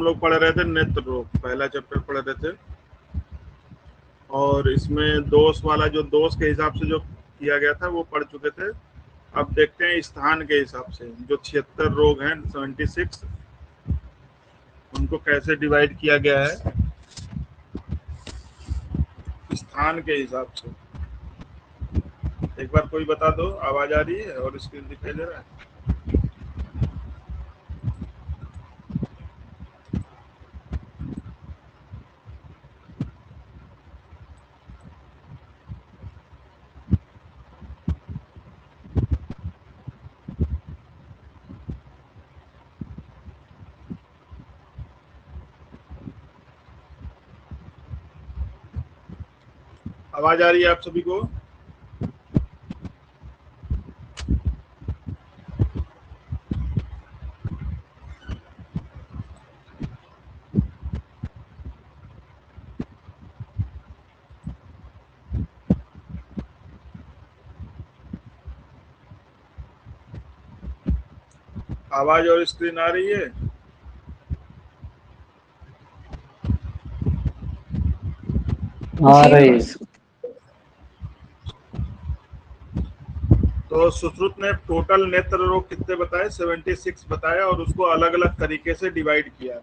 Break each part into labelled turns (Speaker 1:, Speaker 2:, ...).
Speaker 1: हम लोग पढ़ रहे थे नेत्र रोग, पहला चैप्टर पढ़ रहे थे, और इसमें दोष वाला जो दोष के हिसाब से जो किया गया था वो पढ़ चुके थे। अब देखते हैं स्थान के हिसाब से जो 76 रोग हैं, 76, उनको कैसे डिवाइड किया गया है स्थान के हिसाब से। एक बार कोई बता दो, आवाज आ रही है और स्क्रीन दिखाई दे रहा है? आवाज आ रही है आप सभी को? आवाज और स्क्रीन आ रही है?
Speaker 2: आ रही है।
Speaker 1: तो सुश्रुत ने टोटल नेत्र रोग कितने बताए? 76 बताया, और उसको अलग अलग तरीके से डिवाइड किया,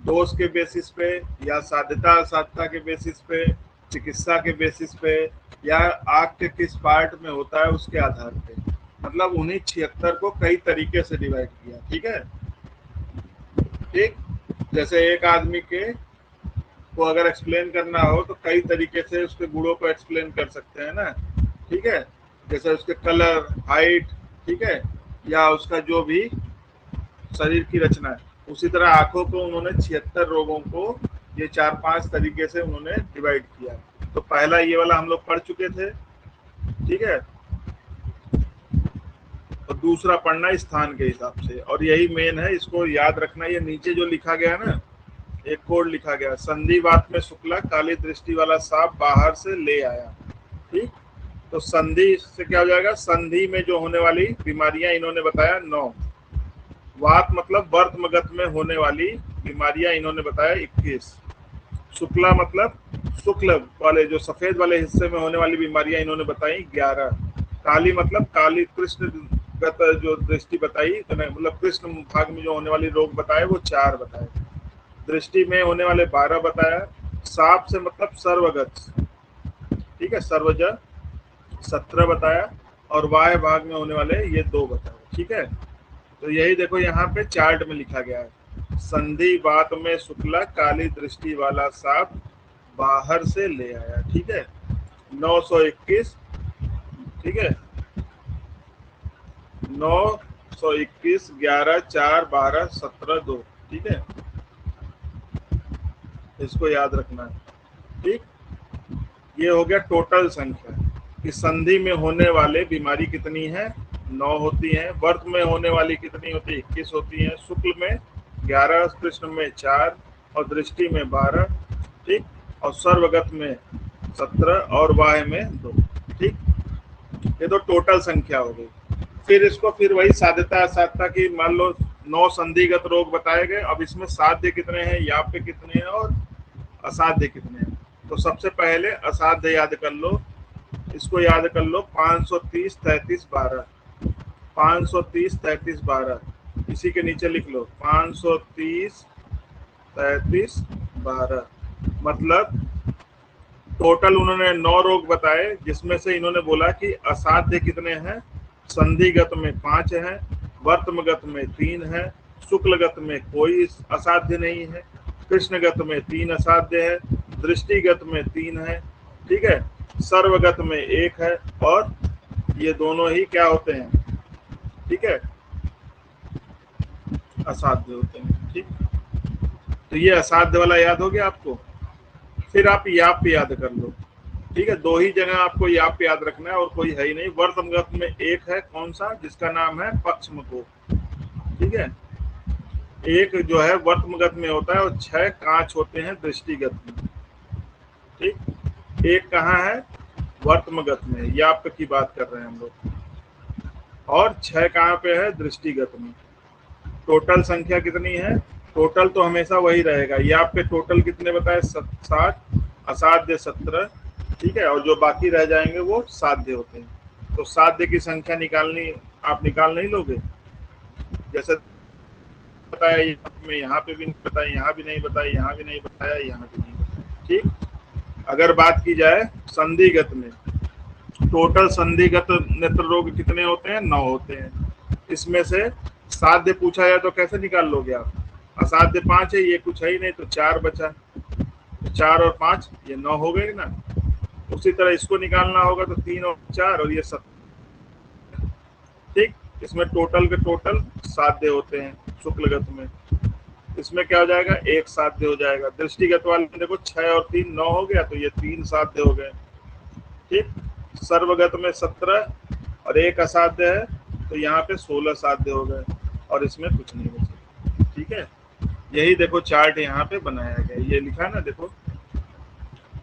Speaker 1: दोष के बेसिस पे, या साध्यता असाध्यता के बेसिस पे, चिकित्सा के बेसिस पे, या आंख के किस पार्ट में होता है उसके आधार पे। मतलब उन्हीं 76 को कई तरीके से डिवाइड किया। ठीक है, ठीक। जैसे एक आदमी के को अगर एक्सप्लेन करना हो तो कई तरीके से उसके गुणों को एक्सप्लेन कर सकते हैं ना। ठीक है, जैसे उसके कलर, हाइट, ठीक है, या उसका जो भी शरीर की रचना है। उसी तरह आंखों को उन्होंने 76 रोगों को ये 4-5 तरीके से उन्होंने डिवाइड किया। तो पहला ये वाला हम लोग पढ़ चुके थे। ठीक है, और दूसरा पढ़ना स्थान के हिसाब से, और यही मेन है, इसको याद रखना। ये नीचे जो लिखा गया ना, एक कोड लिखा गया, संधिवात में शुक्ला काली दृष्टि वाला सांप बाहर से ले आया। ठीक, तो संधि से क्या हो जाएगा? संधि में जो होने वाली बीमारियां इन्होंने बताया 9। वात मतलब वर्तमगत में होने वाली बीमारियां इन्होंने बताया 21। शुक्ला मतलब शुक्ल वाले जो सफेद वाले हिस्से में होने वाली बीमारियां इन्होंने बताई 11। काली मतलब काली कृष्णगत जो दृष्टि बताई, तो मतलब कृष्ण भाग में जो होने वाली रोग बताए वो 4 बताए। दृष्टि में होने वाले 12 बताया। सांप से मतलब सर्वगत, ठीक है, सर्वज 17 बताया, और वाय भाग में होने वाले ये 2 बताए। ठीक है, तो यही देखो यहाँ पे चार्ट में लिखा गया है, संधि बात में शुक्ला काली दृष्टि वाला सांप बाहर से ले आया। ठीक है, 921। ठीक है, 921, 11, 4, 12, 17, 2। ठीक है, इसको याद रखना है। ठीक, ये हो गया टोटल संख्या कि संधि में होने वाले बीमारी कितनी है? 9 होती हैं। वर्त में होने वाली कितनी होती है? 21 होती हैं। शुक्ल में 11, कृष्ण में 4, और दृष्टि में 12। ठीक, और सर्वगत में 17, और वाय में 2। ठीक, ये तो टोटल संख्या हो गई। फिर इसको फिर वही साध्यता असाध्यता की, मान लो 9 संधिगत रोग बताए गए। अब इसमें साध्य कितने हैं, याप्य कितने हैं, और असाध्य कितने हैं? तो सबसे पहले असाध्य याद कर लो, इसको याद कर लो, 530, 33, 12। 530, 33, 12, इसी के नीचे लिख लो 530, 33, 12। मतलब टोटल उन्होंने 9 रोग बताए, जिसमें से इन्होंने बोला कि असाध्य कितने हैं? संधिगत में 5 हैं, वर्तमगत में 3 है, शुक्लगत में कोई असाध्य नहीं है, कृष्णगत में 3 असाध्य है, दृष्टिगत में 3 है। ठीक है, सर्वगत में 1 है, और ये दोनों ही क्या होते हैं? ठीक है, असाध्य होते हैं। ठीक, तो ये असाध्य वाला याद हो गया आपको। फिर आप याप याद कर लो। ठीक है, 2 ही जगह आपको याप याद रखना है, और कोई है ही नहीं। वर्तमगत में 1 है, कौन सा? जिसका नाम है पक्षमको। ठीक है, एक जो है वर्तमगत में होता है, और 6 कांच होते हैं दृष्टिगत में। ठीक, एक कहाँ है? वर्तमगत में, याप की बात कर रहे हैं हम लोग, और 6 कहाँ पे है? दृष्टिगत में। टोटल संख्या कितनी है? टोटल तो हमेशा वही रहेगा। ये आपके टोटल कितने बताए? 60, असाध्य 17, ठीक है। और जो बाकी रह जाएंगे वो साध्य होते हैं। तो साध्य की संख्या निकालनी, आप निकाल नहीं लोगे? जैसे बताया में, यहाँ पे भी नहीं बताया, यहाँ भी नहीं बताया, यहाँ भी नहीं बताया, यहाँ भी नहीं बताया, ठीक। अगर बात की जाए संधिगत में, टोटल संधिगत नेत्र रोग कितने होते हैं? 9 होते हैं। इसमें से साध्य पूछा जाए तो कैसे निकाल लोगे आप? असाध्य 5 है, ये कुछ है ही नहीं, तो 4 बचा। 4 और 5 ये 9 हो गए ना। उसी तरह इसको निकालना होगा तो 3 और 4 और ये 7, ठीक। इसमें टोटल के टोटल साध्य होते हैं शुक्लगत में। इसमें क्या हो जाएगा? एक साध्य हो जाएगा। दृष्टिगत वाले में देखो 6 और 3 9 हो गया, तो ये 3 साध्य हो गए, ठीक। सर्वगत में 17 और एक असाध्य है, तो यहाँ पे 16 साध्य हो गए और इसमें कुछ नहीं बचे, ठीक है। यही देखो चार्ट यहाँ पे बनाया गया, ये लिखा है ना, देखो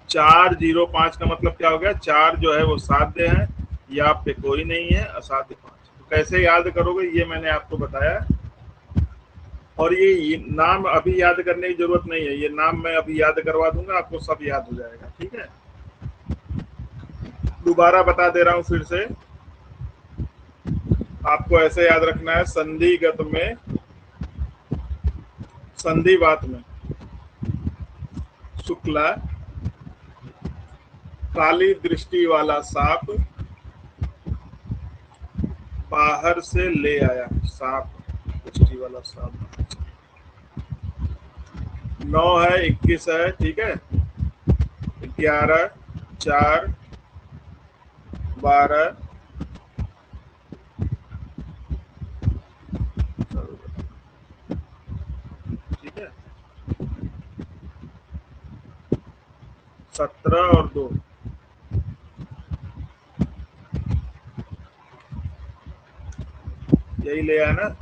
Speaker 1: 405 का मतलब क्या हो गया? 4 जो है वो साध्य है, यहाँ पे कोई नहीं है, असाध्य 5। तो कैसे याद करोगे ये मैंने आपको बताया। और ये नाम अभी याद करने की जरूरत नहीं है, ये नाम मैं अभी याद करवा दूंगा, आपको सब याद हो जाएगा, ठीक है। दोबारा बता दे रहा हूं फिर से, आपको ऐसे याद रखना है। संधिगत में, संधिवात में शुक्ला, काली दृष्टि वाला सांप बाहर से ले आया। सांप, दृष्टि वाला सांप 9 है, 21 है, ठीक है। 11, 4, 12, ठीक है, 17 और 2, यही ले आया ना,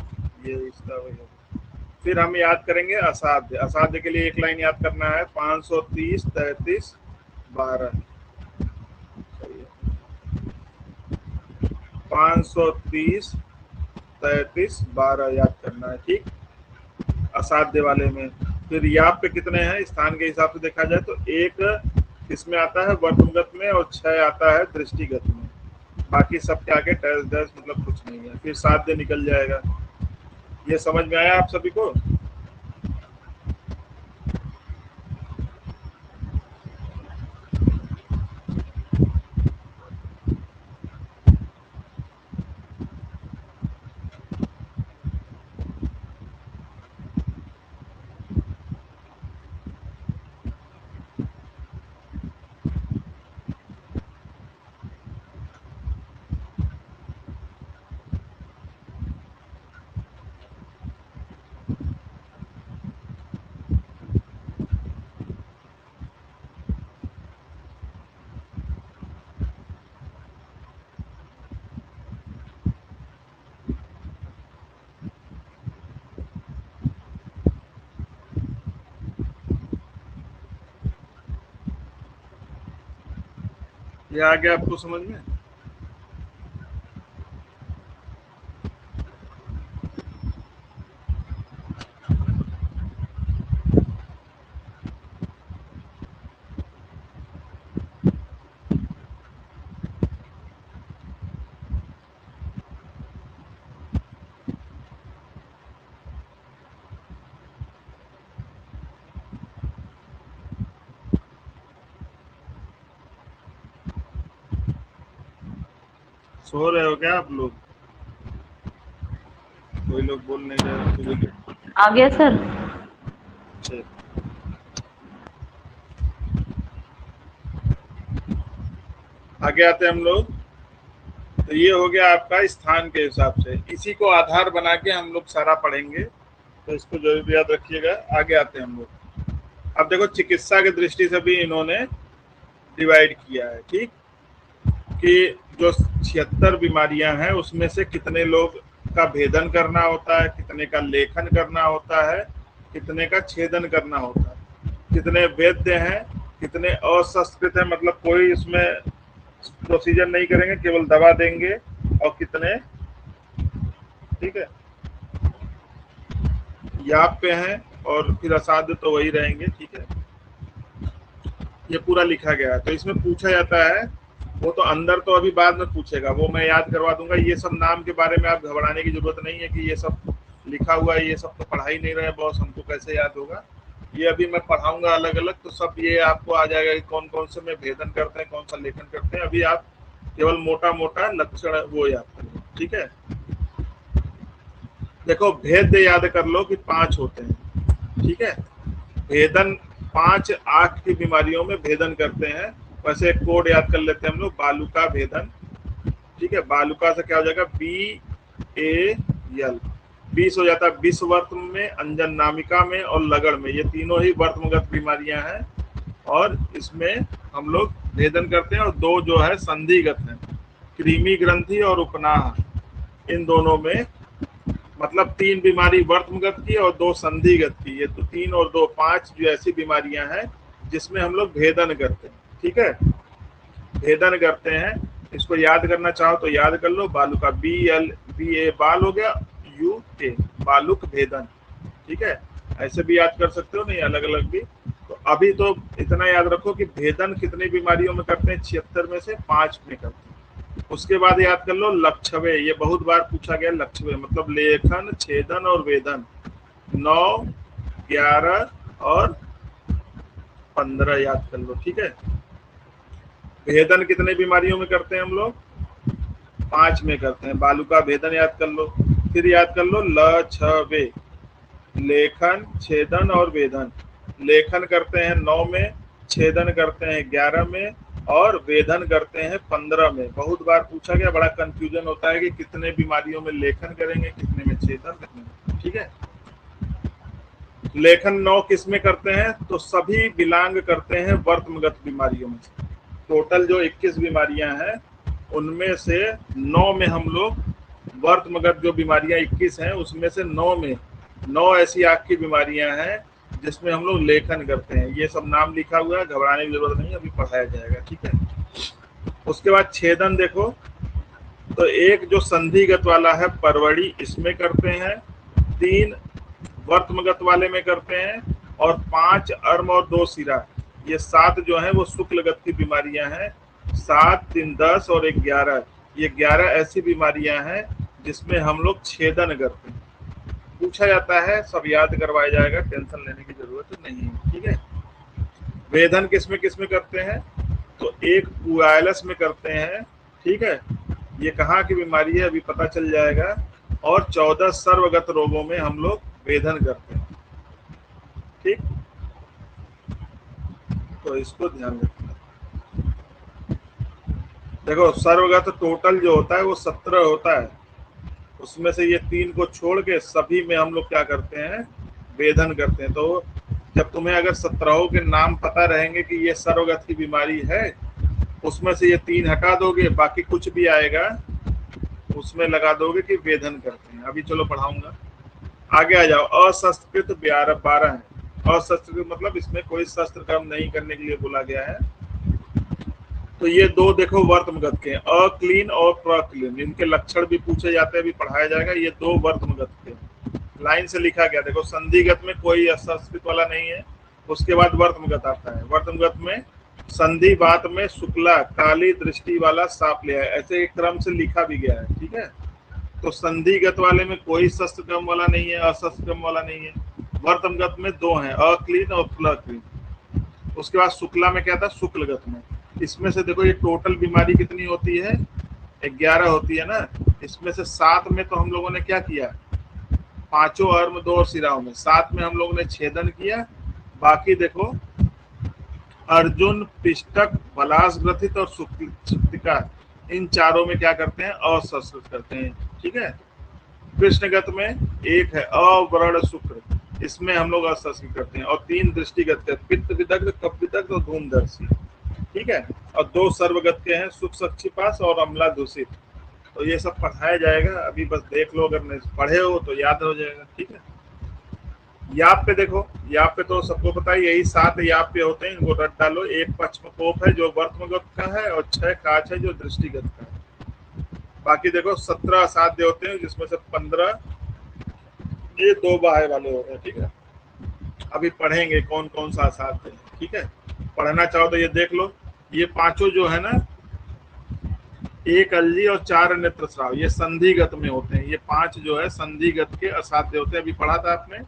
Speaker 1: ये इसका वही है। फिर हम याद करेंगे असाध्य। असाध्य के लिए एक लाइन याद करना है, 530 33 12, 530 33 12 याद करना है, ठीक। असाध्य वाले में फिर याप पे कितने हैं स्थान के हिसाब से देखा जाए तो एक इसमें आता है वर्तुलगत में और 6 आता है दृष्टिगत में। बाकी सब के आगे डैश डैश मतलब कुछ नहीं है, फिर साध्य निकल जाएगा। ये समझ में आया आप सभी को? ये आ गया आपको समझ में? सो रहे हो क्या आप लोग? कोई लोग बोल नहीं रहे हो?
Speaker 3: आ गया सर।
Speaker 1: अच्छा, आगे आते हैं हम लोग। तो ये हो गया आपका स्थान के हिसाब से, इसी को आधार बना के हम लोग सारा पढ़ेंगे, तो इसको जरूर याद रखिएगा। आगे आते हैं हम लोग। अब देखो चिकित्सा की दृष्टि से भी इन्होंने डिवाइड किया है, ठीक, कि जो 76 बीमारियां हैं उसमें से कितने लोग का भेदन करना होता है, कितने का लेखन करना होता है, कितने का छेदन करना होता है, कितने वैद्य हैं, कितने अशस्त्रकृत हैं, मतलब कोई इसमें प्रोसीजर नहीं करेंगे, केवल दवा देंगे, और कितने, ठीक है, याप पे हैं, और फिर असाध्य तो वही रहेंगे, ठीक है। ये पूरा लिखा गया है। तो इसमें पूछा जाता है, वो तो अंदर तो अभी बाद में पूछेगा, वो मैं याद करवा दूंगा। ये सब नाम के बारे में आप घबराने की जरूरत नहीं है कि ये सब लिखा हुआ है, ये सब तो पढ़ा ही नहीं रहे बॉस, हमको कैसे याद होगा। ये अभी मैं पढ़ाऊंगा अलग अलग, तो सब ये आपको आ जाएगा कि कौन कौन से में भेदन करते हैं, कौन सा लेखन करते हैं। अभी आप केवल मोटा मोटा लक्षण वो याद करो, ठीक है। देखो भेद याद कर लो कि 5 होते हैं, ठीक है। भेदन 5 आंख की बीमारियों में भेदन करते हैं। वैसे एक कोड याद कर लेते हैं हम लोग, बालुका भेदन, ठीक है। बालुका से क्या हो जाएगा, BAL, 20 हो जाता है विषवर्त में, अंजन नामिका में और लगड़ में। ये तीनों ही वर्तमगत बीमारियां हैं और इसमें हम लोग भेदन करते हैं। और 2 जो है संधिगत हैं, कृमि ग्रंथि और उपनाह, इन दोनों में, मतलब 3 बीमारी वर्तमगत की और 2 संधिगत की। ये तो 3 और 2 5 जो ऐसी बीमारियां हैं जिसमें हम लोग भेदन करते हैं, ठीक है। भेदन करते हैं, इसको याद करना चाहो तो याद कर लो। बालुका BA बाल हो गया, UK बालुक भेदन, ठीक है। ऐसे भी याद कर सकते हो, नहीं अलग अलग भी। तो अभी तो इतना याद रखो कि भेदन कितनी बीमारियों में करते हैं, 76 में से 5 में करते हैं। उसके बाद याद कर लो लक्षवे, ये बहुत बार पूछा गया। लक्षवे मतलब लेखन, छेदन और वेदन, 9, 11 और 15 याद कर लो, ठीक है। भेदन कितने बीमारियों में करते हैं हम लोग, 5 में करते हैं। बालुका भेदन याद कर लो। फिर याद कर लो लक्षवे, लेखन, छेदन और वेदन। लेखन करते हैं 9 में, छेदन करते हैं 11 में और वेदन करते हैं 15 में। बहुत बार पूछा गया, बड़ा कंफ्यूजन होता है कि कितने बीमारियों में लेखन करेंगे, कितने में छेदन, कितने में, ठीक है। लेखन 9 किस में करते हैं, तो सभी बिलोंग करते हैं वर्तमगत बीमारियों में। टोटल जो 21 बीमारियां हैं उनमें से 9 में हम लोग वर्तमगत जो बीमारियां 21 हैं उसमें से 9 में 9 ऐसी आंख की बीमारियां हैं जिसमें हम लोग लेखन करते हैं। ये सब नाम लिखा हुआ है, घबराने की जरूरत नहीं, अभी पढ़ाया जाएगा, ठीक है। उसके बाद छेदन देखो, तो एक जो संधिगत वाला है परवड़ी, इसमें करते हैं। 3 वर्तमगत वाले में करते हैं और 5 अर्म और 2 सिरा, ये 7 जो है वो शुक्लगत की बीमारियां हैं। 7, 3, 10 और 11, ये 11 ऐसी बीमारियां हैं जिसमें हम लोग छेदन करते हैं। पूछा जाता है, सब याद करवाया जाएगा, टेंशन लेने की जरूरत नहीं है, ठीक है। वेदन किसमें किसमें करते हैं, तो एक पुआयलस में करते हैं, ठीक है। ये कहाँ की बीमारी है अभी पता चल जाएगा। और 14 सर्वगत रोगों में हम लोग वेदन करते हैं, ठीक। तो इसको ध्यान रखना। देखो सर्वगत टोटल जो होता है वो 17 होता है, उसमें से ये 3 को छोड़ के सभी में हम लोग क्या करते हैं, वेदन करते हैं। तो जब तुम्हें अगर 17 के नाम पता रहेंगे कि ये सर्वगत की बीमारी है, उसमें से ये 3 हटा दोगे, बाकी कुछ भी आएगा उसमें लगा दोगे कि वेदन करते हैं। अभी चलो पढ़ाऊंगा, आगे आ जाओ। असंस्कृत 12 है। असंस्कृत मतलब इसमें कोई शस्त्र कर्म नहीं करने के लिए बोला गया है। तो ये 2 देखो वर्तमगत के, अक्लीन और प्रक्लीन, इनके लक्षण भी पूछे जाते हैं, अभी पढ़ाया जाएगा। ये 2 वर्तमगत के लाइन से लिखा गया। देखो संधिगत में कोई असंस्कृत वाला नहीं है, उसके बाद वर्तमगत आता है। वर्तमगत में संधि बात में शुक्ला काली दृष्टि वाला सांप लिया है, ऐसे एक क्रम से लिखा भी गया है, ठीक है। तो संधिगत वाले में कोई शस्त्र क्रम वाला नहीं है, अशस्त्र क्रम वाला नहीं है। वर्तमगत में 2 हैं, अक्लीन और प्रक्लीन। उसके बाद शुक्ला में क्या था, शुक्लगत में। इसमें से देखो ये टोटल बीमारी कितनी होती है, 11 होती है ना। इसमें से 7 में तो हम लोगों ने क्या किया, 5 अर्म 2 और सिराओं में, 7 में हम लोगों ने छेदन किया। बाकी देखो अर्जुन, पिष्टक, बलास ग्रथित और सुक्तिका, इन चारों में क्या करते हैं, असंस्कृत करते हैं, ठीक है। कृष्णगत में एक है अवर्ण शुक्र, इसमें हम लोग असंस्कृत करते हैं। और 3 दृष्टिगत के, पित्त विदग्ध, कफ विदग्ध और धूमदर्शी, ठीक है। और 2 सर्वगत के हैं, सुख सक्षिपास और अम्ला दूषित। तो ये सब पढ़ाया जाएगा, अभी बस देख लो, अगर नहीं पढ़े हो तो याद हो जाएगा, ठीक है। याप पे देखो, याप पे तो सबको पता है, यही 7 याप पे होते हैं, इनको रट डालो। एक पश्चमकोप है जो वर्तमगत का है और 6 काच है जो दृष्टिगत का है। बाकी देखो 17 असाध्य होते हैं, जिसमें से 15 ये 2 बाह्य वाले होते हैं, ठीक है। अभी पढ़ेंगे कौन कौन सा असाध्य है। ठीक है, पढ़ना चाहो तो ये देख लो, ये पांचों जो है ना, एक अलजी और चार नेत्र स्राव, ये संधिगत में होते हैं। ये पांच जो है संधिगत के असाध्य होते हैं। अभी पढ़ा था आपने,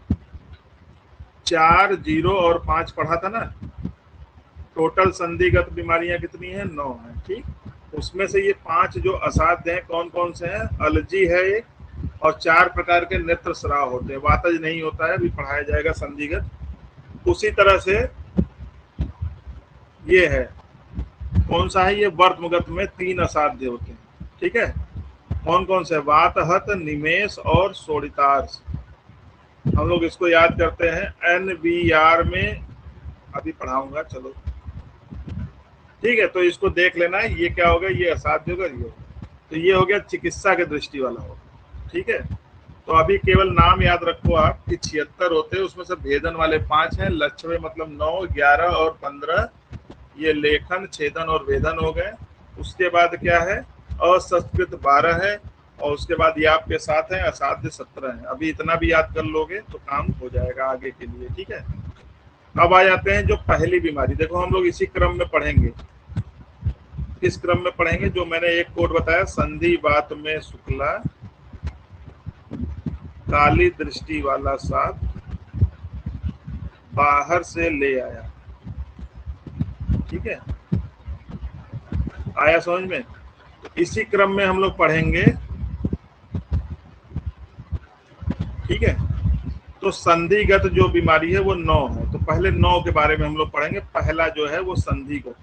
Speaker 1: 4, 0 और 5 पढ़ा था ना। टोटल संधिगत बीमारियां कितनी है? 9 है। ठीक, उसमें से ये 5 जो असाध्य हैं कौन कौन से हैं? अलजी है एक, और 4 प्रकार के नेत्र स्राव होते हैं। वातज नहीं होता है, अभी पढ़ाया जाएगा संधिगत। उसी तरह से ये है, कौन सा है? ये वर्तमगत में 3 असाध्य होते हैं। ठीक है, कौन कौन से? वातहत, निमेष और शोणितार्स। हम लोग इसको याद करते हैं NBR में, अभी पढ़ाऊंगा। चलो ठीक है, तो इसको देख लेना है। ये क्या होगा? ये असाध्य होगा। ये तो ये हो गया चिकित्सा के दृष्टि वाला होगा। ठीक है, तो अभी केवल नाम याद रखो आप कि 76 होते हैं, उसमें से भेदन वाले 5 हैं। लक्षवे मतलब 9, 11 और 15 ये लेखन, छेदन और वेदन हो गए। उसके बाद क्या है? असंस्कृत 12 है, और उसके बाद ये आपके साथ है असाध्य 17 है। अभी इतना भी याद कर लोगे तो काम हो जाएगा आगे के लिए। ठीक है, अब आ जाते हैं जो पहली बीमारी। देखो हम लोग इसी क्रम में पढ़ेंगे। किस क्रम में पढ़ेंगे? जो मैंने एक कोड बताया, संधि बात में शुक्ला, काली दृष्टि वाला साथ बाहर से ले आया। ठीक है, आया समझ में? तो इसी क्रम में हम लोग पढ़ेंगे। ठीक है, तो संधिगत जो बीमारी है वो 9 है। तो पहले 9 के बारे में हम लोग पढ़ेंगे। पहला जो है वो संधिगत।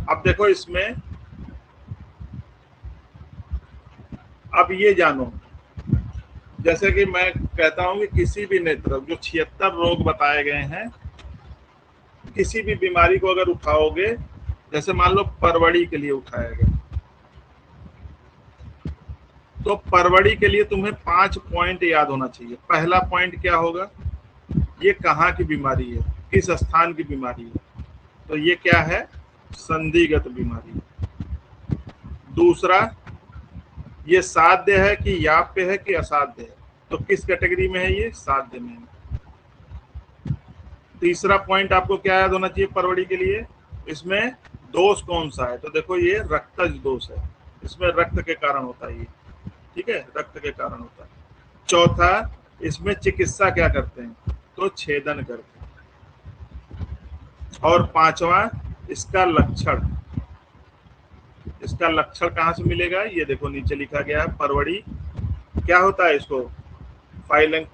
Speaker 1: अब देखो इसमें, अब ये जानो, जैसे कि मैं कहता हूं कि किसी भी नेत्र, जो 76 रोग बताए गए हैं, किसी भी बीमारी को अगर उठाओगे, जैसे मान लो परवड़ी के लिए उठाया गया, तो परवड़ी के लिए तुम्हें 5 पॉइंट याद होना चाहिए। पहला पॉइंट क्या होगा? ये कहाँ की बीमारी है, किस स्थान की बीमारी है? तो ये क्या है? संधिगत बीमारी। दूसरा, ये साध्य है कि याप्य है कि असाध्य है? तो किस कैटेगरी में है? ये साध्य में है। तीसरा पॉइंट आपको क्या याद होना चाहिए परवड़ी के लिए? इसमें दोष कौन सा है? तो देखो ये रक्तज दोष है, इसमें रक्त के कारण होता है ये। ठीक है, रक्त के कारण होता है। चौथा, इसमें चिकित्सा क्या करते हैं? तो छेदन करते हैं। और पांचवा, इसका लक्षण। इसका लक्षण कहाँ से मिलेगा? ये देखो नीचे लिखा गया है। परवड़ी क्या होता है? इसको फाइलेंग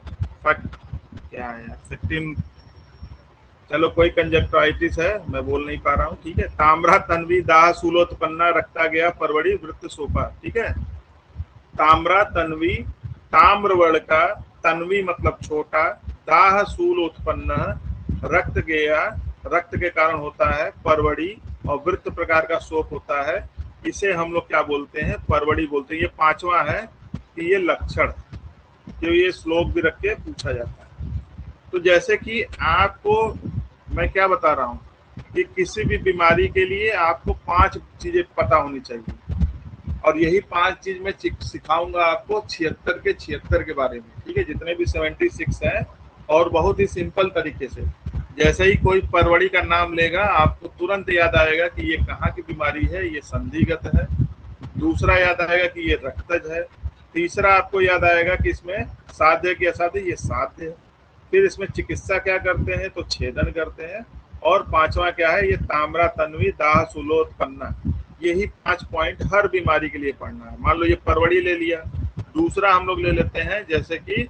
Speaker 1: क्या है यार, चलो कोई कंजक्टिवाइटिस है, मैं बोल नहीं पा रहा हूँ। ठीक है, ताम्रा तन्वी दाह शूलोत्पन्ना रक्ता गया परवड़ी वृत्त सोपा। ठीक है, ताम्रा तन्वी, ताम्र वर्ण का, तन्वी मतलब छोटा, दाह शूल उत्पन्न, रक्त गया रक्त के कारण होता है परवड़ी, और वृत्त प्रकार का शोक होता है। इसे हम लोग क्या बोलते हैं? परवड़ी बोलते हैं। ये पांचवा है कि ये लक्षण, जो ये श्लोक भी रख के पूछा जाता है। तो जैसे कि आपको मैं क्या बता रहा हूँ कि किसी भी बीमारी के लिए आपको 5 चीजें पता होनी चाहिए, और यही 5 चीज मैं सिखाऊंगा आपको 76 के 76 के बारे में। ठीक है, जितने भी 76 है, और बहुत ही सिंपल तरीके से। जैसे ही कोई परवड़ी का नाम लेगा, आपको तुरंत याद आएगा कि ये कहाँ की बीमारी है, ये संधिगत है। दूसरा याद आएगा कि ये रक्तज है। तीसरा आपको याद आएगा कि इसमें साध्य की असाध्य, ये साध्य है। फिर इसमें चिकित्सा क्या करते हैं? तो छेदन करते हैं। और पांचवा क्या है? ये ताम्रा तन्वी दाह शूलोत्पन्ना। यही 5 पॉइंट हर बीमारी के लिए पढ़ना है। मान लो ये परवड़ी ले लिया। दूसरा हम लोग ले लेते हैं, जैसे कि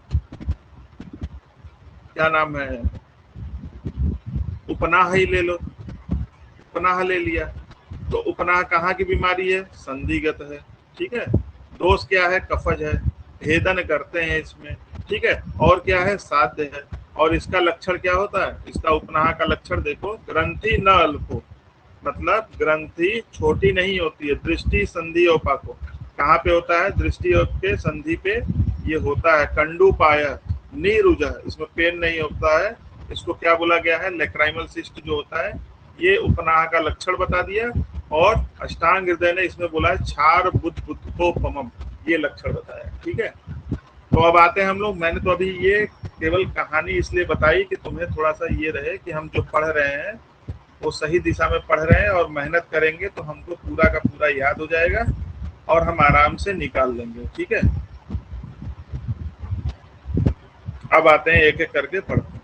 Speaker 1: क्या नाम है, उपनाह ही ले लो। उपनाह ले लिया, तो उपनाह कहाँ की बीमारी है? संधिगत है। ठीक है, दोष क्या है? कफज है। भेदन करते हैं इसमें। ठीक है, और क्या है? साध्य है। और इसका लक्षण क्या होता है? इसका उपनाह का लक्षण देखो, ग्रंथि न अल्पो, मतलब ग्रंथि छोटी नहीं होती है। दृष्टि संधि opaco, कहाँ पे होता है? दृष्टि के संधि पे ये होता है। कंडुपाय नीरुजा, इसमें पेन नहीं होता है। इसको क्या बोला गया है? लेक्राइमल सिस्ट जो होता है। ये उपनाह का लक्षण बता दिया। और अष्टांग हृदय ने इसमें बोला है क्षार बुद्ध बुद्धोपमम, ये लक्षण बताया। ठीक है, तो अब आते हैं हम लोग। मैंने तो अभी ये केवल कहानी इसलिए बताई कि तुम्हें थोड़ा सा ये रहे कि हम जो पढ़ रहे हैं वो सही दिशा में पढ़ रहे हैं, और मेहनत करेंगे तो हमको पूरा का पूरा याद हो जाएगा और हम आराम से निकाल लेंगे। ठीक है, अब आते हैं एक एक करके पढ़ते हैं।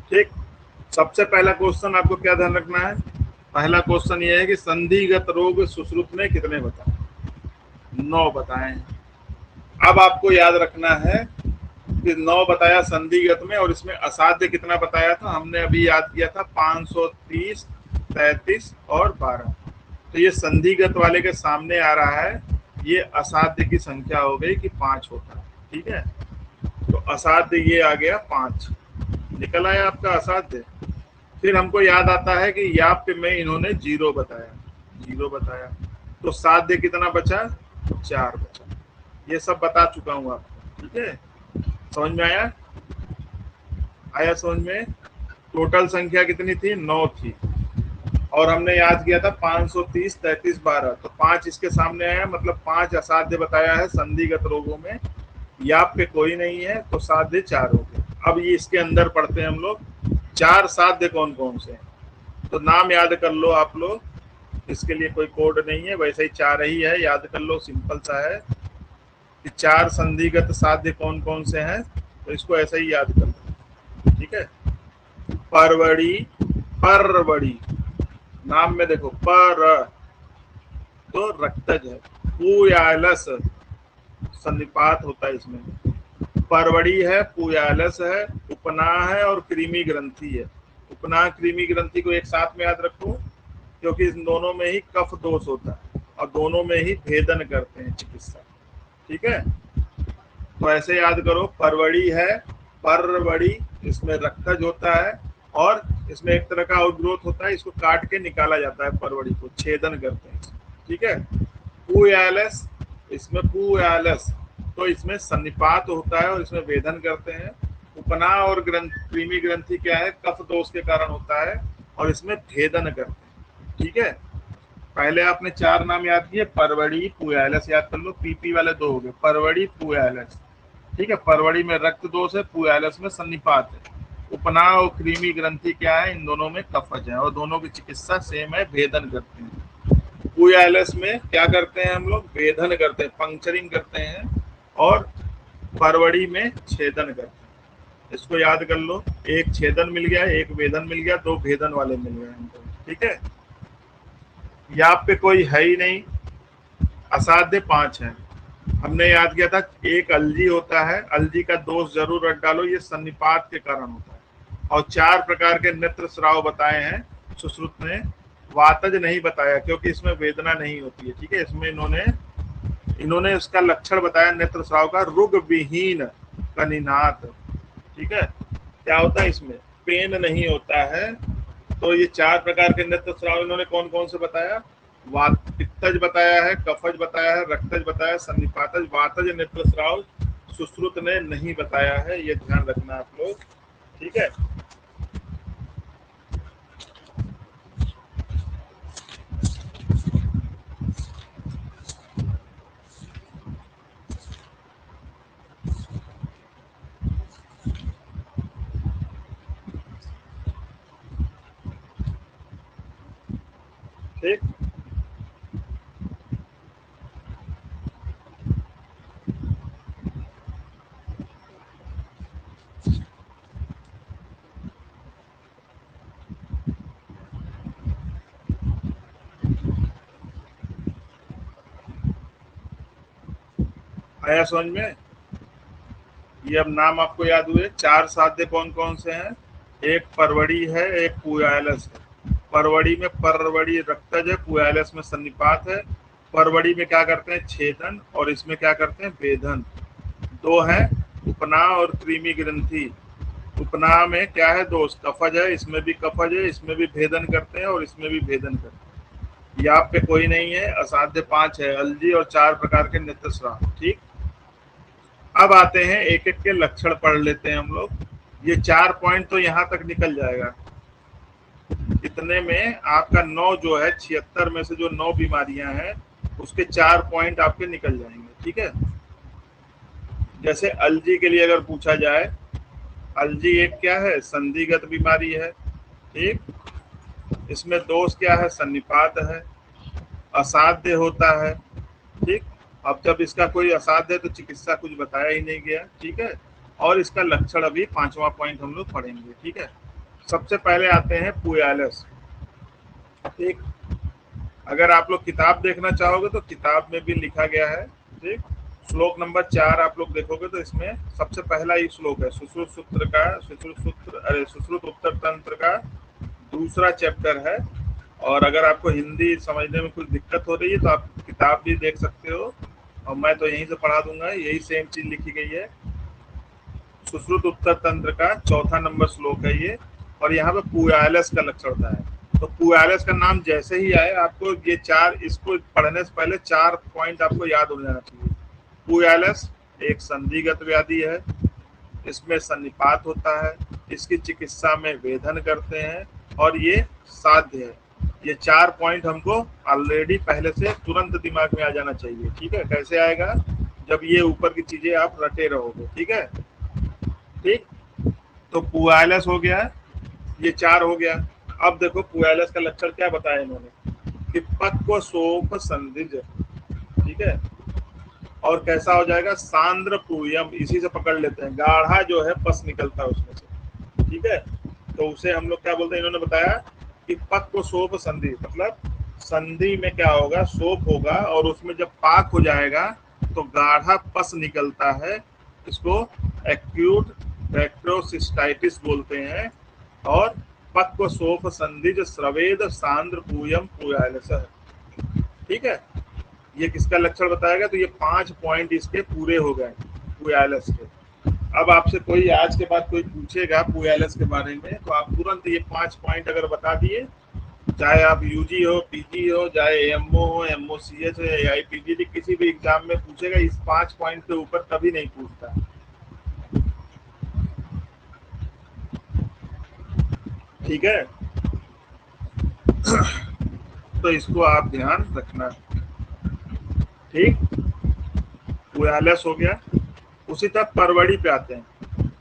Speaker 1: ठीक, सबसे पहला क्वेश्चन आपको क्या ध्यान रखना है? पहला क्वेश्चन ये है कि संधिगत रोग सुश्रुत में कितने बताए? 9 बताए हैं। अब आपको याद रखना है कि 9 बताया संधिगत में, और इसमें असाध्य कितना बताया था? हमने अभी याद किया था 530, 33 और 12। तो ये संधिगत वाले के सामने आ रहा है, ये असाध्य की संख्या हो गई कि 5 होता है। ठीक है, तो असाध्य ये आ गया 5, निकल आया आपका असाध्य। फिर हमको याद आता है कि याप्य में इन्होंने 0 बताया, 0 बताया, तो साध्य कितना बचा? 4 बचा। ये सब बता चुका हूं आपको। ठीक है, समझ में आया? आया समझ में? टोटल संख्या कितनी थी? 9 थी, और हमने याद किया था 530, 33, 12, तो 5 इसके सामने आया, मतलब 5 असाध्य बताया है संधिगत रोगों में। याप्य कोई नहीं है, तो साध्य 4 हो गए। अब ये इसके अंदर पढ़ते हैं हम लोग, 4 साध्य कौन कौन से हैं? तो नाम याद कर लो आप लोग, इसके लिए कोई कोड नहीं है, वैसे ही 4 ही है, याद कर लो, सिंपल सा है कि 4 संधिगत साध्य कौन कौन से हैं, तो इसको ऐसे ही याद कर लो। ठीक है, परवड़ी, परवड़ी, नाम में देखो पर, तो रक्तज है। पुयालस, सन्निपात होता है इसमें। परवड़ी है, पुयालस है, उपना है, और कृमि ग्रंथि है। उपना कृमि ग्रंथि को एक साथ में याद रखो, क्योंकि इन दोनों में ही कफ दोष होता है और दोनों में ही भेदन करते हैं चिकित्सा। ठीक है, तो ऐसे याद करो, परवड़ी है, परवड़ी, इसमें रक्तज होता है, और इसमें एक तरह का आउटग्रोथ होता है, इसको काट के निकाला जाता है, परवड़ी को छेदन करते हैं। ठीक है, पुयालस, इसमें पुयालस, तो इसमें सन्निपात होता है और इसमें वेदन करते हैं। उपना और कृमि ग्रंथि क्या है? कफ दोष के कारण होता है, और इसमें भेदन करते हैं। ठीक है, पहले आपने 4 नाम याद किए, परवड़ी, पुयालस याद कर लो, पीपी वाले 2 हो गए, परवड़ी, पुयालस। ठीक है, परवड़ी में रक्त दोष है, पुयालस में सन्निपात है। उपना और कृमि ग्रंथि क्या है? इन दोनों में कफज है, और दोनों की चिकित्सा सेम है, भेदन करते हैं। पुयालस में क्या करते हैं हम लोग? भेदन करते हैं, पंक्चरिंग करते हैं, और परवड़ी में छेदन करते हैं। इसको याद कर लो, एक छेदन मिल गया, एक वेदन मिल गया, 2 भेदन वाले मिल गए हमको। ठीक है, यहाँ पे कोई है ही नहीं, असाध्य 5 है। हमने याद किया था एक अलजी होता है, अलजी का दोष जरूर रट डालो, ये सन्निपात के कारण होता है। और 4 प्रकार के नेत्र स्राव बताए हैं सुश्रुत ने, वातज नहीं बताया क्योंकि इसमें वेदना नहीं होती है। ठीक है, इसमें इन्होंने इसका लक्षण बताया नेत्र स्राव का, रुग विहीन कनिनाथ। ठीक है, क्या होता है इसमें? पेन नहीं होता है। तो ये 4 प्रकार के नेत्र स्राव इन्होंने कौन कौन से बताया? पित्तज बताया है, कफज बताया है, रक्तज बताया है, सन्निपातज। वातज नेत्र स्राव सुश्रुत ने नहीं बताया है, ये ध्यान रखना आप लोग। ठीक है, ठीक, आया समझ में? ये अब नाम आपको याद हुए। 4 साध्य कौन कौन से हैं? एक परवड़ी है, एक पुयालस है। परवड़ी में परवड़ी रक्तज है, पुयालस में सन्निपात है। परवड़ी में क्या करते हैं? छेदन, और इसमें क्या करते हैं? वेदन। 2 है उपना और कृमि ग्रंथि। उपना में क्या है? दोष, कफज है, इसमें भी कफज है, इसमें भी भेदन करते हैं और इसमें भी भेदन करते हैं। यहाँ पे कोई नहीं है, असाध्य 5 है, अलजी और 4 प्रकार के नेत्रस्राव। ठीक, अब आते हैं एक एक के लक्षण पढ़ लेते हैं हम लोग। ये 4 पॉइंट तो यहाँ तक निकल जाएगा। इतने में आपका 9 जो है 76 में से जो 9 बीमारियां हैं उसके 4 पॉइंट आपके निकल जाएंगे। ठीक है, जैसे अलजी के लिए अगर पूछा जाए, अलजी एक क्या है, संधिगत बीमारी है। ठीक, इसमें दोष क्या है, सन्निपात है, असाध्य होता है। ठीक, अब जब इसका कोई असाध्य है तो चिकित्सा कुछ बताया ही नहीं गया। ठीक है, और इसका लक्षण अभी 5वां पॉइंट हम लोग पढ़ेंगे। ठीक है, सबसे पहले आते हैं पुयालस। ठीक, अगर आप लोग किताब देखना चाहोगे तो किताब में भी लिखा गया है। ठीक, श्लोक नंबर 4 आप लोग देखोगे तो इसमें सबसे पहला ही श्लोक है सुश्रुत सूत्र का, सुश्रुत उत्तर तंत्र का दूसरा चैप्टर है। और अगर आपको हिंदी समझने में कुछ दिक्कत हो रही है तो आप किताब भी देख सकते हो, और मैं तो यहीं से पढ़ा दूंगा, यही सेम चीज लिखी गई है। सुश्रुत उत्तर तंत्र का चौथा नंबर श्लोक है ये, और यहाँ पे पुयालस का लक्षण होता है। तो पुयालस का नाम जैसे ही आए आपको ये 4, इसको पढ़ने से पहले 4 पॉइंट आपको याद हो जाना चाहिए। पुयालस एक संधिगत व्याधि है, इसमें सन्निपात होता है, इसकी चिकित्सा में वेधन करते हैं, और ये साध्य है। ये 4 पॉइंट हमको ऑलरेडी पहले से तुरंत दिमाग में आ जाना चाहिए। ठीक है, कैसे आएगा, जब ये ऊपर की चीजें आप रटे रहोगे। ठीक है, ठीक, तो पुयालस हो गया, ये 4 हो गया। अब देखो पुयालस का लक्षण क्या बताया इन्होंने कि पक्व शोफ संधिज। ठीक है, और कैसा हो जाएगा, सांद्र पूयम, इसी से पकड़ लेते हैं, गाढ़ा जो है पस निकलता है उसमें से। ठीक है, तो उसे हम लोग क्या बोलते हैं, इन्होंने बताया कि पक्व शोफ संधि, मतलब संधि में क्या होगा, शोफ होगा, और उसमें जब पाक हो जाएगा तो गाढ़ा पस निकलता है। इसको एक्यूट बैक्टीरियोसिस्टाइटिस बोलते हैं। और पक्व शोफ संधिज स्रवेद सांद्र पूयम पुयालस है। ठीक है, ये किसका लक्षण बताएगा, तो ये 5 पॉइंट इसके पूरे हो गए पुयालस के। अब आपसे कोई आज के बाद कोई पूछेगा पुयालस के बारे में तो आप तुरंत ये 5 पॉइंट अगर बता दिए, चाहे आप यूजी हो, पीजी हो, चाहे एमओ हो, एमओसीएच हो, एआईपीजीडी, किसी भी एग्जाम में पूछेगा, इस 5 पॉइंट के ऊपर कभी नहीं पूछता। ठीक है, तो इसको आप ध्यान रखना। ठीक, पुयालस हो गया। उसी तरह परवड़ी पे आते हैं।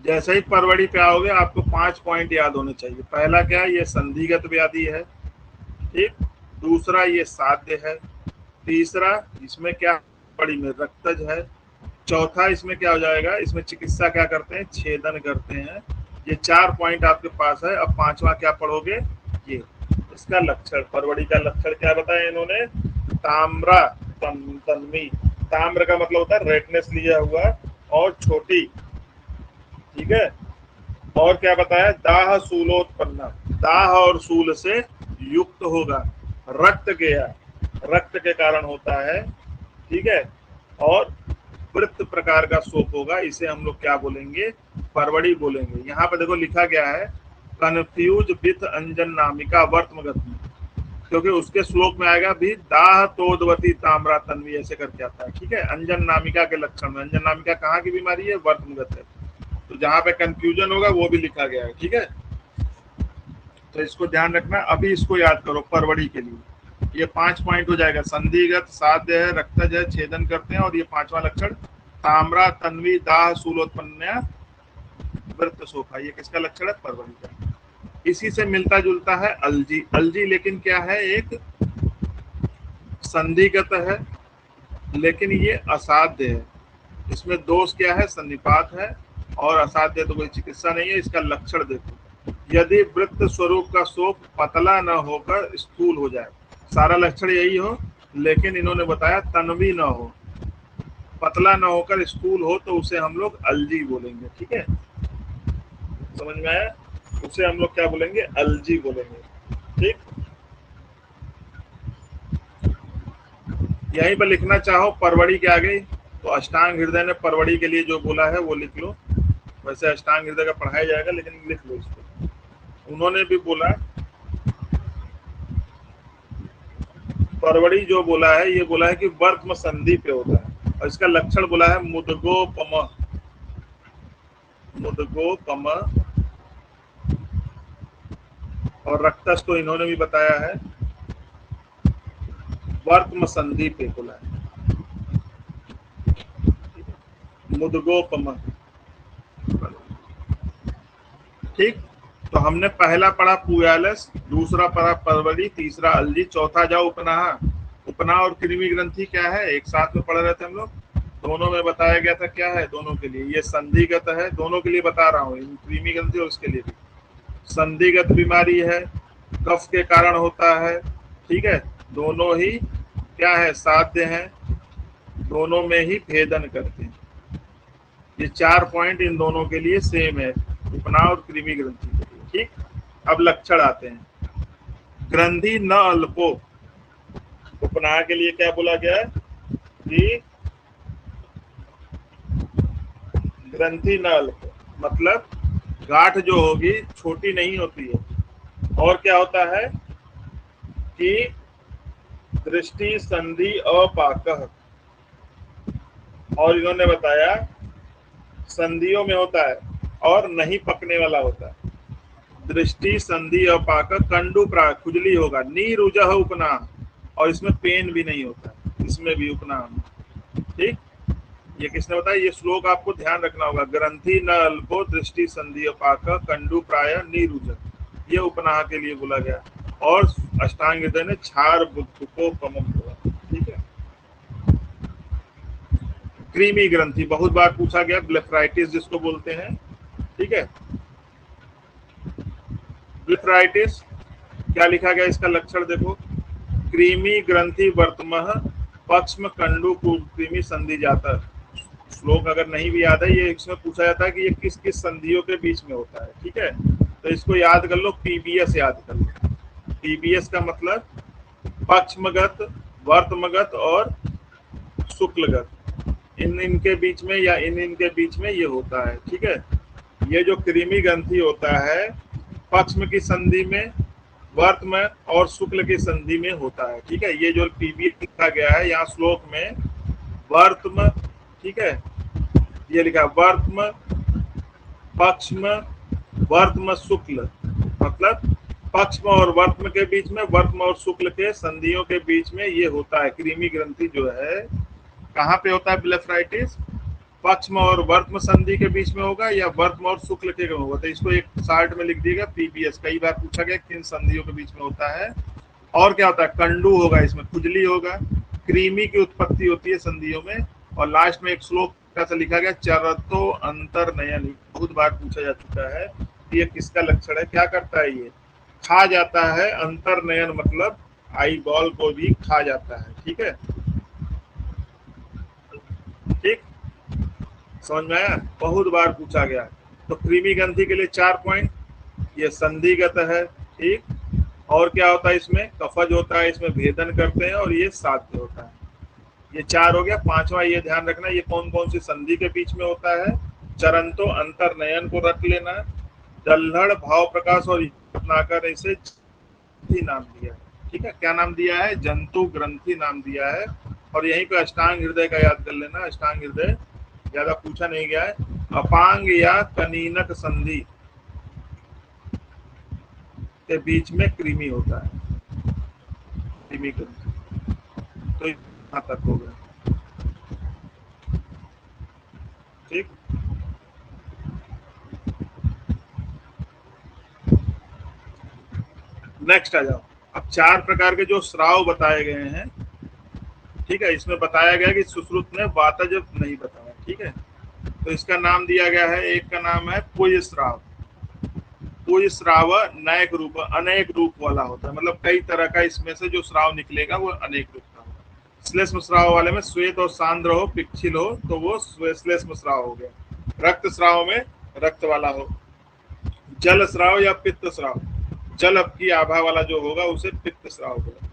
Speaker 1: जैसे ही परवड़ी पे आओगे आपको 5 पॉइंट याद होने चाहिए। पहला क्या है, ये संधिगत व्याधि है। ठीक, दूसरा ये साध्य है। तीसरा इसमें क्या, परवड़ी में रक्तज है। चौथा इसमें क्या हो जाएगा, इसमें चिकित्सा क्या करते हैं, छेदन करते हैं। ये 4 पॉइंट आपके पास है। अब 5वां क्या पढ़ोगे, ये इसका लक्षण, परवड़ी का लक्षण क्या बताया इन्होंने, ताम्रा तन्वी। ताम्र का मतलब होता है रेडनेस लिया हुआ और छोटी। ठीक है, और क्या बताया, दाह शूलोत्पन्ना, दाह और शूल से युक्त होगा। रक्त गया, रक्त के कारण होता है। ठीक है, और वृत्त प्रकार का शोक होगा, इसे हम लोग क्या बोलेंगे, परवड़ी बोलेंगे। यहाँ पे देखो लिखा गया है कन्फ्यूज विथ अंजन नामिका वर्तमगति, क्योंकि उसके श्लोक में आएगा भी दाह तोदवती ताम्रा तन्वी, ऐसे करके आता है। ठीक है, अंजन नामिका के लक्षण में, अंजन नामिका कहाँ की बीमारी है, वर्तमगत है। तो जहाँ पे कंफ्यूजन होगा वो भी लिखा गया है। ठीक है, तो इसको ध्यान रखना। अभी इसको याद करो परवड़ी के लिए, ये 5 पॉइंट हो जाएगा, संधिगत, साध्य है, रक्तज है, छेदन करते हैं, और ये 5वां लक्षण ताम्रा तन्वी दाह शूलोत्पन्न वृत्त शोका, ये किसका लक्षण है, परवड़ी का। इसी से मिलता जुलता है अलजी। अलजी लेकिन क्या है, एक संधिगत है, लेकिन ये असाध्य है। इसमें दोष क्या है, सन्निपात है, और असाध्य तो कोई चिकित्सा नहीं है। इसका लक्षण देखो, यदि वृत्त स्वरूप का शोक पतला न होकर स्थूल हो जाए, सारा लक्षण यही हो, लेकिन इन्होंने बताया तन्वी न हो, पतला न होकर स्थूल हो, तो उसे हम लोग अलजी बोलेंगे। ठीक है, समझ में आया, उसे हम लोग क्या बोलेंगे, अलजी बोलेंगे। ठीक, यहीं पर लिखना चाहो परवड़ी के आगे तो अष्टांग हृदय ने परवड़ी के लिए जो बोला है वो लिख लो। वैसे अष्टांग हृदय का पढ़ाया जाएगा, लेकिन लिख लो इसको। उन्होंने भी बोला, परवड़ी जो बोला है, ये बोला है कि वर्तम संधि पे होता है, और इसका लक्षण बोला है मुदगोपम। मुदगोपम, और रक्तस तो इन्होंने भी बताया है, वर्तम संधि पे बोला है। मुदगोपम, ठीक। तो हमने पहला पढ़ा पुयालस, दूसरा पढ़ा परवली, तीसरा अलजी, चौथा जाओ उपनाह। उपनाह और कृमि ग्रंथि क्या है, एक साथ में पढ़ रहे थे हम लोग। दोनों में बताया गया था क्या है, दोनों के लिए ये संधिगत है, दोनों के लिए बता रहा हूँ, कृमि ग्रंथि और उसके लिए भी संधिगत बीमारी है, कफ के कारण होता है, ठीक है। दोनों ही क्या है, साध्य है, दोनों में ही भेदन करते हैं। ये 4 पॉइंट इन दोनों के लिए सेम है, उपनाह और कृमि ग्रंथि के लिए, ठीक। अब लक्षण आते हैं। ग्रंथि न अल्पो, उपनाह के लिए क्या बोला गया है कि ग्रंथि न अल्पो, मतलब गांठ जो होगी छोटी नहीं होती है, और क्या होता है कि दृष्टि संधि अपाकः, और इन्होंने बताया संधियों में होता है और नहीं पकने वाला होता है। दृष्टि संधि अपाक, कंडू प्राय, खुजली होगा, नीरुजह उपनाम, और इसमें पेन भी नहीं होता है, इसमें भी उपनाम, ठीक। ये किसने बताया, ये श्लोक आपको ध्यान रखना होगा। ग्रंथि न अल्पो दृष्टि संधि अपाक कंडू प्राय नीरुजह, ये उपनाह के लिए बोला गया। और अष्टांग हृदय ने छार बुद्ध को कमम बोला, ठीक है। क्रीमी ग्रंथि बहुत बार पूछा गया, ब्लेफराइटिस जिसको बोलते हैं, ठीक है। ब्लेफराइटिस क्या लिखा गया, इसका लक्षण देखो। क्रीमी ग्रंथि वर्तमः पक्ष्म कंडु कृमि संधि जाता। श्लोक अगर नहीं भी याद है, ये इसमें पूछा जाता है कि ये किस किस संधियों के बीच में होता है, ठीक है। तो इसको याद कर लो, पीबीएस याद कर लो। पीबीएस का मतलब पक्ष्मगत, वर्तमगत और शुक्लगत, इन इनके बीच में या इन इनके बीच में ये होता है, ठीक है। ये जो कृमि ग्रंथि होता है पक्ष्म की संधि में, वर्त में और शुक्ल की संधि में होता है, ठीक है। ये जो पीबी लिखा गया है यहाँ श्लोक में, वर्तम, ठीक है, ये लिखा वर्तम पक्ष्म वर्तम शुक्ल, मतलब पक्ष्म और वर्तम के बीच में, वर्तम और शुक्ल के संधियों के बीच में ये होता है कृमि ग्रंथि जो है। कहाँ पे होता है ब्लेफराइटिस, पक्ष्म और वर्तम संधि के बीच में होगा या वर्तम और शुक्ल के होगा। तो इसको एक चार्ट में लिख दीजिएगा, पीबीएस। कई बार पूछा गया किन संधियों के बीच में होता है। और क्या होता है, कंडू होगा, इसमें खुजली होगा, क्रीमी की उत्पत्ति होती है संधियों में। और लास्ट में एक श्लोक कैसा लिखा गया, चरतो अंतर नयन, बहुत बार पूछा जा चुका है कि ये किसका लक्षण है, क्या करता है, ये खा जाता है, अंतर नयन मतलब आई बॉल को भी खा जाता है, ठीक है, ठीक। समझ में आया, बहुत बार पूछा गया। तो कृमि ग्रंथि के लिए 4 पॉइंट, ये संधिगत है, ठीक। और क्या होता है, इसमें कफज होता है, इसमें भेदन करते हैं, और ये साध्य होता है। ये 4 हो गया। पांचवा ये ध्यान रखना, ये कौन कौन सी संधि के बीच में होता है। चरंतो अंतर नयन को रख लेना, जल्हड़ भाव प्रकाश और रत्नाकर, इसे नाम दिया है, ठीक है। क्या नाम दिया है, जंतु ग्रंथि नाम दिया है। और यहीं पे अष्टांग हृदय का याद कर लेना, अष्टांग हृदय ज्यादा पूछा नहीं गया है। अपांग या कनीनक संधि के बीच में कृमि होता है, कृमि ग्रंथि। तो यहाँ तक हो गया, ठीक। नेक्स्ट आ जाओ। अब 4 प्रकार के जो स्राव बताए गए हैं, ठीक है, इसमें बताया गया कि सुश्रुत ने वातज नहीं बताया, ठीक है। तो इसका नाम दिया गया है, एक का नाम है पुय श्राव। पुय श्राव नैक रूप, अनेक रूप वाला होता है, मतलब कई तरह का इसमें से जो श्राव निकलेगा वो अनेक रूप का होगा। श्लेष्म श्राव वाले में श्वेत और सांद्र हो, पिक्षिल हो, तो वो श्लेष्म श्राव हो गया। रक्त श्राव में रक्त वाला हो, जल श्राव या पित्त श्राव, जल की आभा वाला जो होगा उसे पित्त श्राव होगा।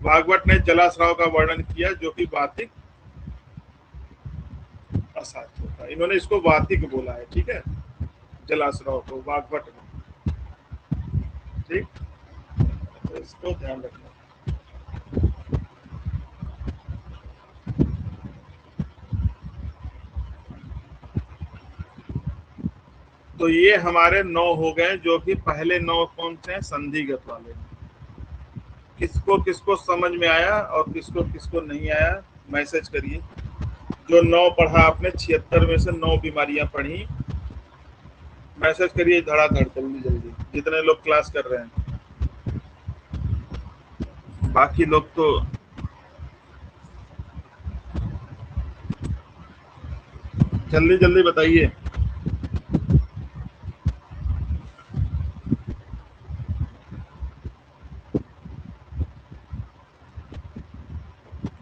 Speaker 1: भागवत ने जलाश्राव का वर्णन किया जो कि वातिक असाध्य होता है, इन्होंने इसको वातिक बोला है, ठीक है, जलाश्राव को भागवत में, ठीक। तो इसको ध्यान रखना। तो ये हमारे 9 हो गए, जो कि पहले 9 कौन से हैं? संधिगत वाले। किसको किसको समझ में आया और किसको किसको नहीं आया मैसेज करिए। जो 9 पढ़ा आपने, 76 में से 9 बीमारियां पढ़ी, मैसेज करिए धड़ाधड़, जल्दी जल्दी, जितने लोग क्लास कर रहे हैं। बाकी लोग तो जल्दी जल्दी बताइए।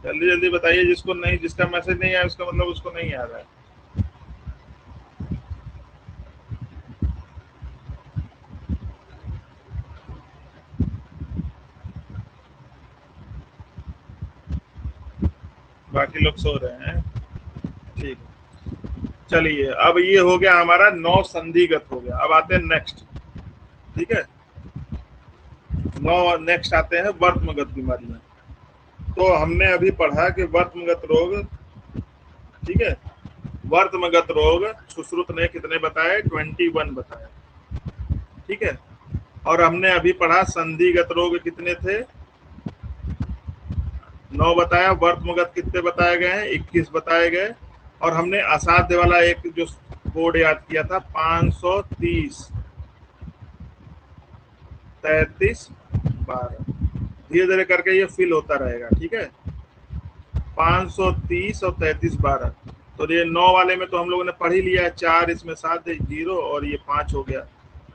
Speaker 1: जल्दी जल्दी बताइए, जिसको नहीं, जिसका मैसेज नहीं आया उसका मतलब उसको नहीं आ रहा है। बाकी लोग सो रहे हैं, ठीक है। चलिए, अब ये हो गया हमारा 9 संधिगत हो गया। अब आते हैं नेक्स्ट, ठीक है। 9 नेक्स्ट आते हैं वर्तमगत बीमारियां। तो हमने अभी पढ़ा कि वर्तमगत रोग, ठीक है, वर्तमगत रोग सुश्रुत ने कितने बताए? 21 बताए, ठीक है। और हमने अभी पढ़ा संधिगत रोग कितने थे? 9 बताया। वर्तमगत कितने बताए गए हैं? 21 बताए गए। और हमने असाध्य वाला एक जो कोड याद किया था, 530 33 12। धीरे धीरे करके ये फिल होता रहेगा, ठीक है। 530 और 33 12। तो ये 9 वाले में तो हम लोगों ने पढ़ ही लिया है, 4 इसमें 7 0 और ये 5 हो गया।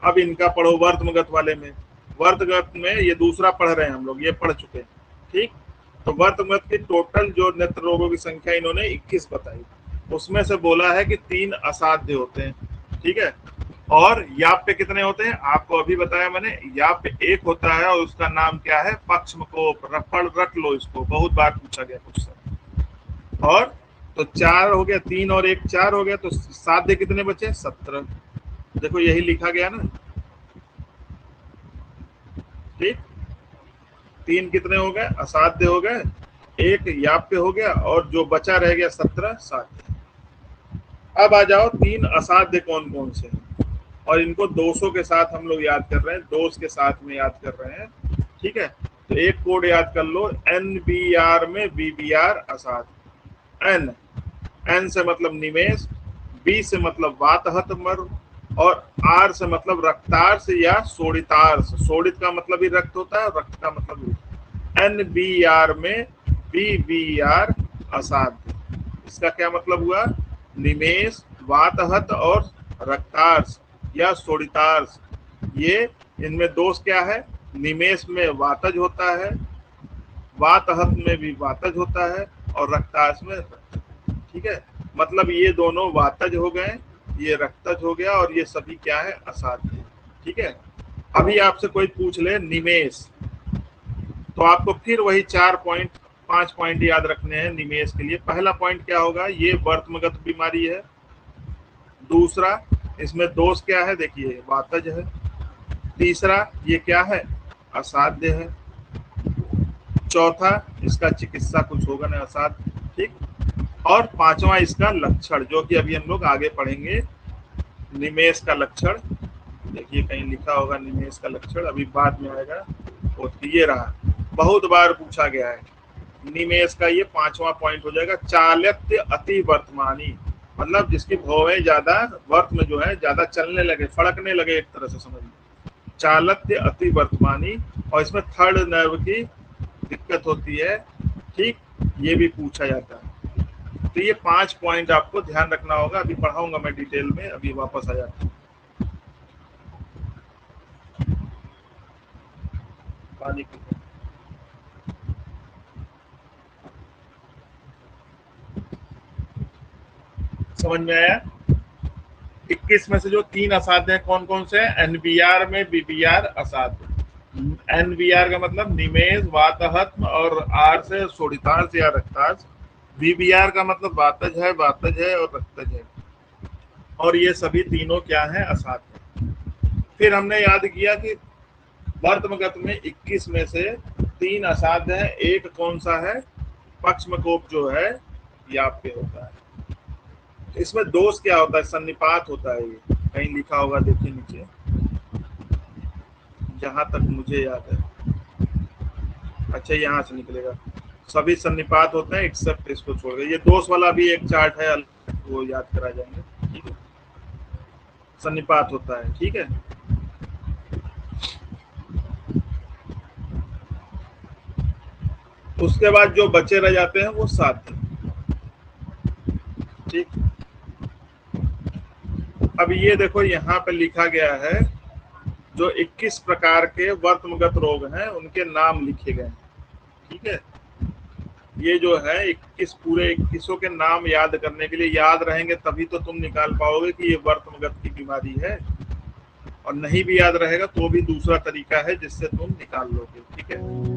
Speaker 1: अब इनका पढ़ो वर्तमगत वाले में। वर्तमगत में ये दूसरा पढ़ रहे हैं हम लोग, ये पढ़ चुके हैं, ठीक। तो वर्तमगत की टोटल जो नेत्र रोगों की संख्या इन्होंने 21 बताई, उसमें से बोला है कि 3 असाध्य होते हैं, ठीक है। और याप्य कितने होते हैं? आपको अभी बताया मैंने, याप्य एक होता है और उसका नाम क्या है? पक्षमकोप। रख लो इसको, बहुत बार पूछा गया क्वेश्चन। और तो 4 हो गया, 3 और 1 4 हो गया, तो साध्य कितने बचे? 17। देखो यही लिखा गया ना, ठीक। 3 कितने हो गए? असाध्य हो गए, 1 याप्य हो गया, और जो बचा रह गया 17 साध्य। अब आ जाओ 3 असाध्य कौन कौन से हैं, और इनको दोषों के साथ हम लोग याद कर रहे हैं, दोष के साथ में याद कर रहे हैं, ठीक है। तो एक कोड याद कर लो, NBR में BBR असाध्य। N से मतलब निमेष, B से मतलब वातहत मर्म, और R से मतलब रक्तार्स या शोणितार्स। शोणित का मतलब ही रक्त होता है, रक्त का मतलब ही। NBR में BBR असाध्य। इसका क्या मतलब हुआ? निमेष, वातहत और रक्तार्स या शोणितार्स। ये इनमें दोष क्या है? निमेष में वातज होता है, वातहत में भी वातज होता है, और रक्तार्स में रक्त, ठीक है। मतलब ये दोनों वातज हो गए, ये रक्तज हो गया, और ये सभी क्या है? असाध्य, ठीक है। अभी आपसे कोई पूछ ले निमेष, तो आपको फिर वही 5 पॉइंट याद रखने हैं निमेष के लिए। पहला पॉइंट क्या होगा? ये वर्तमगत बीमारी है। दूसरा, इसमें दोष क्या है? देखिए वातज है। तीसरा, ये क्या है? असाध्य है। चौथा, इसका चिकित्सा कुछ होगा ना, असाध्य, ठीक। और पांचवा, इसका लक्षण, जो कि अभी हम लोग आगे पढ़ेंगे। निमेष का लक्षण देखिए, कहीं लिखा होगा निमेष का लक्षण, अभी बाद में आएगा। और ये रहा, बहुत बार पूछा गया है निमेष का, ये 5वां पॉइंट हो जाएगा। चालत्य अति वर्तमानी, मतलब जिसकी भौवें ज्यादा, वर्त में जो है ज्यादा चलने लगे, फड़कने लगे, एक तरह से समझिए। चालत्य अति वर्तमानी, और इसमें थर्ड नर्व की दिक्कत होती है, ठीक। ये भी पूछा जाता है। तो ये 5 पॉइंट आपको ध्यान रखना होगा। अभी पढ़ाऊंगा मैं डिटेल में, अभी वापस आ जाता हूँ। पानी की समझ में आया? 21 में से जो 3 असाध्य हैं कौन कौन से हैं? NBR में BBR असाध्य। NBR का मतलब निमेष, वातहत, और R से शोणितार्स या रक्तार्स। BBR का मतलब वातज है और रक्तज है, और ये सभी तीनों क्या है? असाध्य। फिर हमने याद किया कि वर्तमगत में 21 में से 3 असाध्य है, एक कौन सा है? पक्षमकोप जो है याप्य होता है। इसमें दोष क्या होता है? सन्निपात होता है। ये कहीं लिखा होगा, देखिए नीचे, जहां तक मुझे याद है। अच्छा, यहाँ से निकलेगा, सभी सन्निपात होते हैं एक्सेप्ट इसको छोड़ के। ये दोष वाला भी एक चार्ट है, वो याद करा जाएंगे, ठीक है। सन्निपात होता है, ठीक है। उसके बाद जो बचे रह जाते हैं वो 7 हैं, ठीक। अब ये देखो यहाँ पे लिखा गया है, जो 21 प्रकार के वर्तमगत रोग हैं उनके नाम लिखे गए हैं, ठीक है। ये जो है 21, पूरे 21 के नाम याद करने के लिए, याद रहेंगे तभी तो तुम निकाल पाओगे कि ये वर्तमगत की बीमारी है। और नहीं भी याद रहेगा तो भी दूसरा तरीका है जिससे तुम निकाल लोगे, ठीक है।